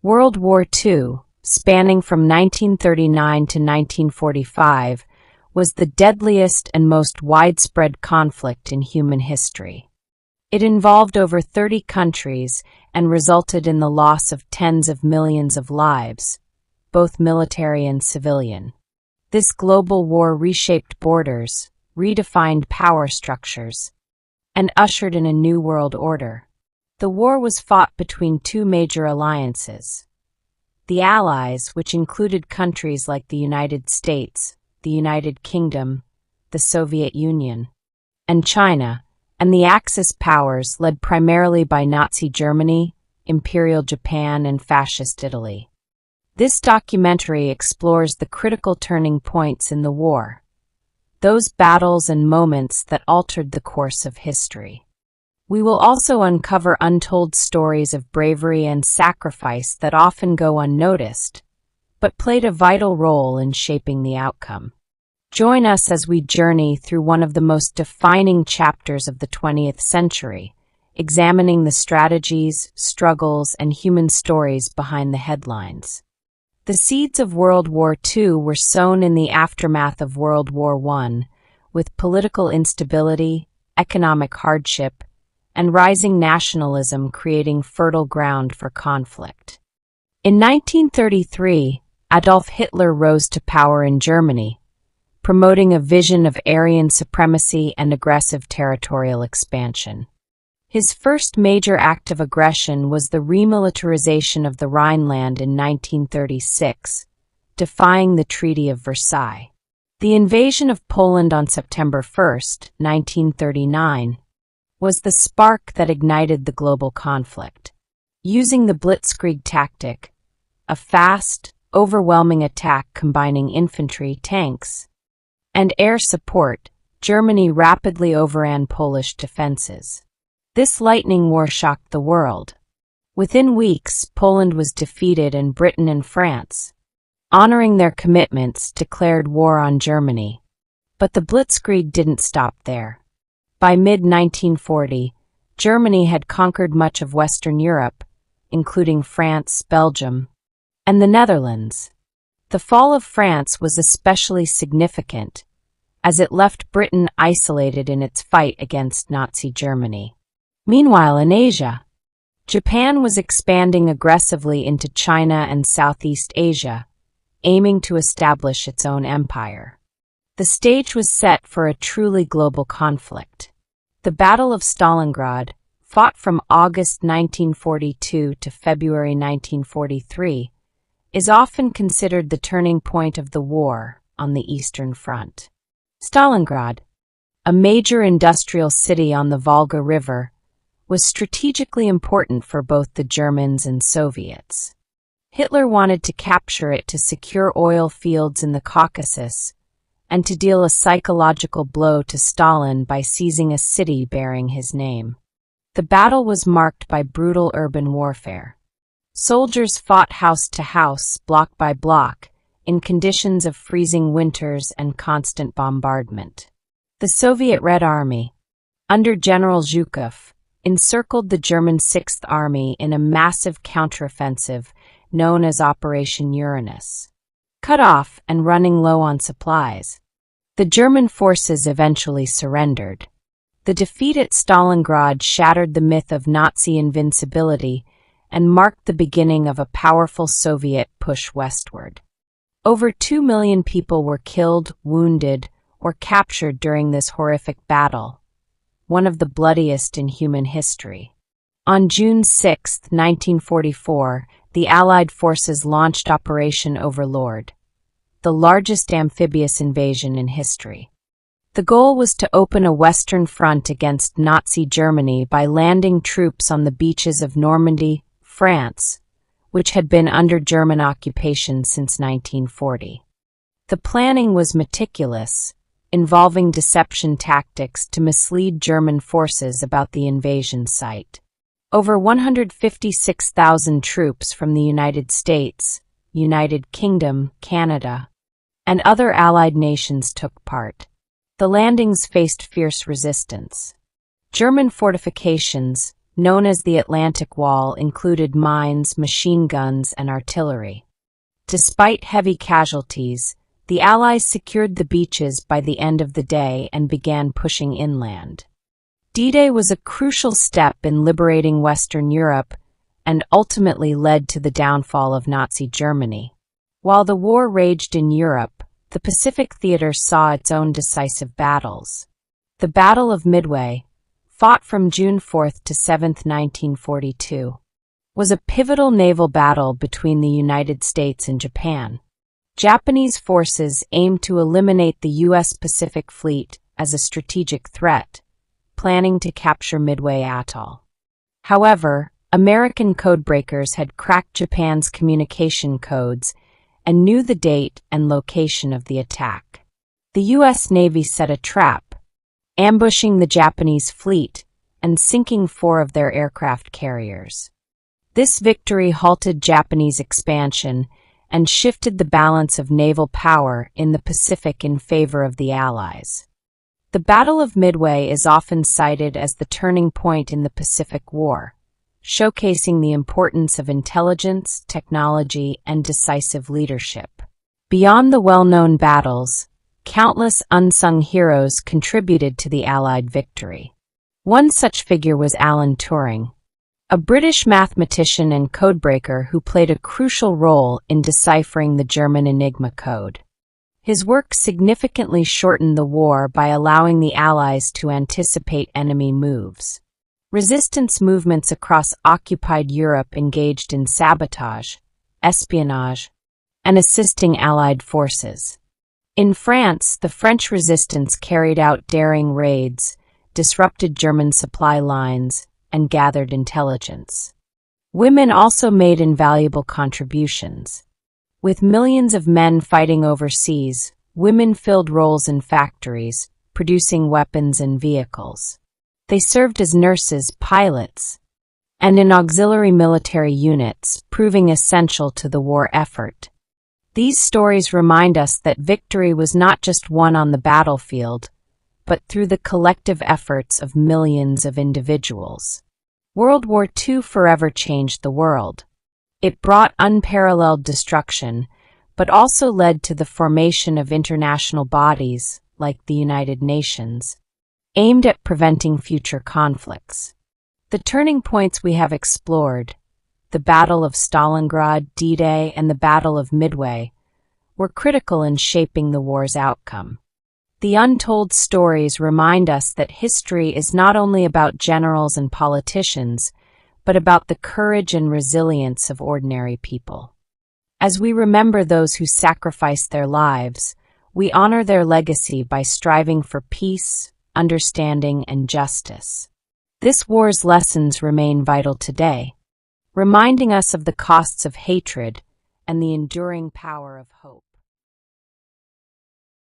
World War II, spanning from 1939 to 1945, was the deadliest and most widespread conflict in human history. It involved over 30 countries and resulted in the loss of tens of millions of lives, both military and civilian. This global war reshaped borders, redefined power structures, and ushered in a new world order. The war was fought between two major alliances. The Allies, which included countries like the United States, the United Kingdom, the Soviet Union, and China, and the Axis powers led primarily by Nazi Germany, Imperial Japan, and Fascist Italy. This documentary explores the critical turning points in the war, those battles and moments that altered the course of history. We will also uncover untold stories of bravery and sacrifice that often go unnoticed, but played a vital role in shaping the outcome. Join us as we journey through one of the most defining chapters of the 20th century, examining the strategies, struggles, and human stories behind the headlines. The seeds of World War II were sown in the aftermath of World War I, with political instability, economic hardship, and rising nationalism creating fertile ground for conflict. In 1933, Adolf Hitler rose to power in Germany, promoting a vision of Aryan supremacy and aggressive territorial expansion. His first major act of aggression was the remilitarization of the Rhineland in 1936, defying the Treaty of Versailles. The invasion of Poland on September 1, 1939, was the spark that ignited the global conflict. Using the blitzkrieg tactic, a fast, overwhelming attack combining infantry, tanks, and air support, Germany rapidly overran Polish defenses. This lightning war shocked the world. Within weeks, Poland was defeated and Britain and France, honoring their commitments, declared war on Germany. But the blitzkrieg didn't stop there. By mid-1940, Germany had conquered much of Western Europe, including France, Belgium, and the Netherlands. The fall of France was especially significant, as it left Britain isolated in its fight against Nazi Germany. Meanwhile, in Asia, Japan was expanding aggressively into China and Southeast Asia, aiming to establish its own empire. The stage was set for a truly global conflict. The Battle of Stalingrad, fought from August 1942 to February 1943, is often considered the turning point of the war on the Eastern Front. Stalingrad, a major industrial city on the Volga River, was strategically important for both the Germans and Soviets. Hitler wanted to capture it to secure oil fields in the Caucasus and to deal a psychological blow to Stalin by seizing a city bearing his name. The battle was marked by brutal urban warfare. Soldiers fought house to house, block by block, in conditions of freezing winters and constant bombardment. The Soviet Red Army, under General Zhukov, encircled the German Sixth Army in a massive counteroffensive known as Operation Uranus. Cut off and running low on supplies, the German forces eventually surrendered. The defeat at Stalingrad shattered the myth of Nazi invincibility and marked the beginning of a powerful Soviet push westward. Over 2 million people were killed, wounded, or captured during this horrific battle, one of the bloodiest in human history. On June 6, 1944, the Allied forces launched Operation Overlord, the largest amphibious invasion in history. The goal was to open a Western front against Nazi Germany by landing troops on the beaches of Normandy, France, which had been under German occupation since 1940. The planning was meticulous, involving deception tactics to mislead German forces about the invasion site. Over 156,000 troops from the United States, United Kingdom, Canada, and other Allied nations took part. The landings faced fierce resistance. German fortifications, known as the Atlantic Wall, included mines, machine guns, and artillery. Despite heavy casualties, the Allies secured the beaches by the end of the day and began pushing inland. D-Day was a crucial step in liberating Western Europe and ultimately led to the downfall of Nazi Germany. While the war raged in Europe, the Pacific theater saw its own decisive battles. The Battle of Midway, fought from June 4 to 7, 1942, was a pivotal naval battle between the United States and Japan. Japanese forces aimed to eliminate the U.S. Pacific Fleet as a strategic threat, planning to capture Midway Atoll. However, American codebreakers had cracked Japan's communication codes and knew the date and location of the attack. The U.S. Navy set a trap, ambushing the Japanese fleet and sinking 4 of their aircraft carriers. This victory halted Japanese expansion and shifted the balance of naval power in the Pacific in favor of the Allies. The Battle of Midway is often cited as the turning point in the Pacific War, showcasing the importance of intelligence, technology, and decisive leadership. Beyond the well-known battles, countless unsung heroes contributed to the Allied victory. One such figure was Alan Turing, a British mathematician and codebreaker who played a crucial role in deciphering the German Enigma code. His work significantly shortened the war by allowing the Allies to anticipate enemy moves. Resistance movements across occupied Europe engaged in sabotage, espionage, and assisting Allied forces. In France, the French resistance carried out daring raids, disrupted German supply lines, and gathered intelligence. Women also made invaluable contributions. With millions of men fighting overseas, women filled roles in factories, producing weapons and vehicles. They served as nurses, pilots, and in auxiliary military units, proving essential to the war effort. These stories remind us that victory was not just won on the battlefield, but through the collective efforts of millions of individuals. World War II forever changed the world. It brought unparalleled destruction, but also led to the formation of international bodies, like the United Nations, aimed at preventing future conflicts. The turning points we have explored, the Battle of Stalingrad, D-Day, and the Battle of Midway, were critical in shaping the war's outcome. The untold stories remind us that history is not only about generals and politicians, but about the courage and resilience of ordinary people. As we remember those who sacrificed their lives, we honor their legacy by striving for peace, understanding, and justice. This war's lessons remain vital today, reminding us of the costs of hatred and the enduring power of hope.